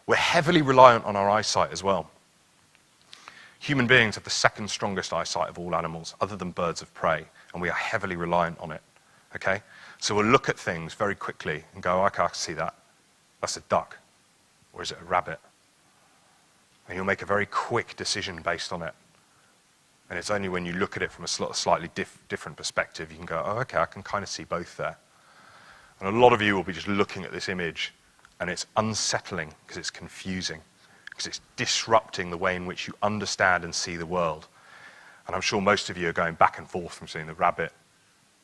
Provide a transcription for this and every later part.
We're heavily reliant on our eyesight as well. Human beings have the second strongest eyesight of all animals, other than birds of prey, and we are heavily reliant on it, okay? So we'll look at things very quickly and go, okay, I can see that. That's a duck, or is it a rabbit? And you'll make a very quick decision based on it. And it's only when you look at it from a slightly different perspective, you can go, oh, okay, I can kind of see both there. And a lot of you will be just looking at this image, and it's unsettling because it's confusing, because it's disrupting the way in which you understand and see the world. And I'm sure most of you are going back and forth from seeing the rabbit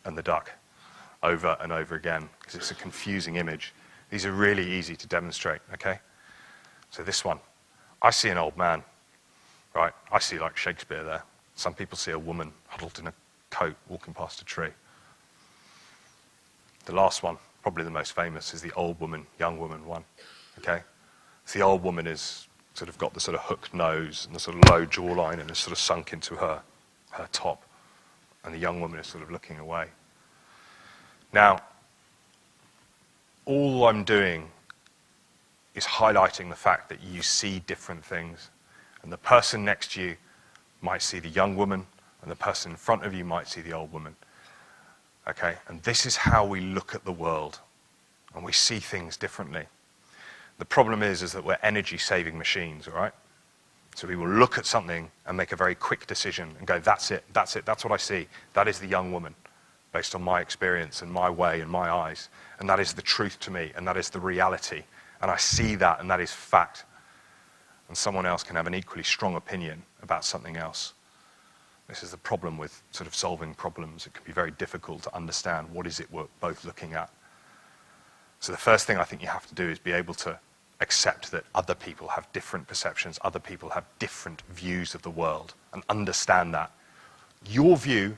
and the duck over and over again, because it's a confusing image. These are really easy to demonstrate, okay? So this one, I see an old man, right? I see like Shakespeare there. Some people see a woman huddled in a coat walking past a tree. The last one, probably the most famous, is the old woman, young woman one, okay? So the old woman is sort of got the sort of hooked nose and the sort of low jawline and is sort of sunk into her top. And the young woman is sort of looking away. Now, all I'm doing is highlighting the fact that you see different things. And the person next to you might see the young woman, and the person in front of you might see the old woman. Okay? And this is how we look at the world, and we see things differently. The problem is that we're energy-saving machines, all right? So we will look at something and make a very quick decision and go, that's it, that's what I see. That is the young woman, based on my experience and my way and my eyes. And that is the truth to me, and that is the reality. And I see that, and that is fact. And someone else can have an equally strong opinion about something else. This is the problem with sort of solving problems. It can be very difficult to understand what is it we're both looking at. So the first thing I think you have to do is be able to accept that other people have different perceptions, other people have different views of the world, and understand that. Your view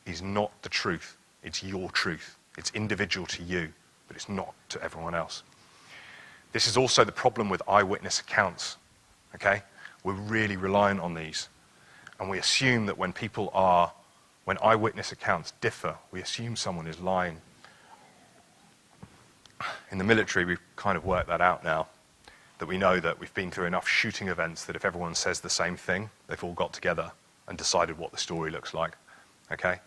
is not the truth. It's your truth. It's individual to you, but it's not to everyone else. This is also the problem with eyewitness accounts, okay? We're really reliant on these. And we assume that when eyewitness accounts differ, we assume someone is lying. In the military, we've kind of worked that out now, that we know that we've been through enough shooting events that if everyone says the same thing, they've all got together and decided what the story looks like, okay?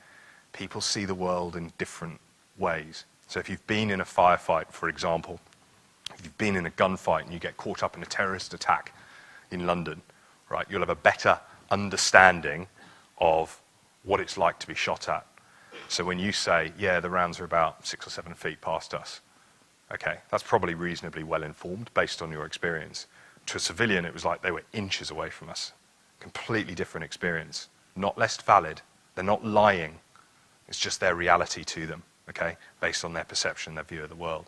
People see the world in different ways. So if you've been in a firefight, for example, if you've been in a gunfight and you get caught up in a terrorist attack in London, right, you'll have a better understanding of what it's like to be shot at. So when you say, yeah, the rounds are about 6 or 7 feet past us, okay, that's probably reasonably well informed based on your experience. To a civilian, it was like they were inches away from us. Completely different experience. Not less valid. They're not lying. It's just their reality to them, okay, based on their perception, their view of the world.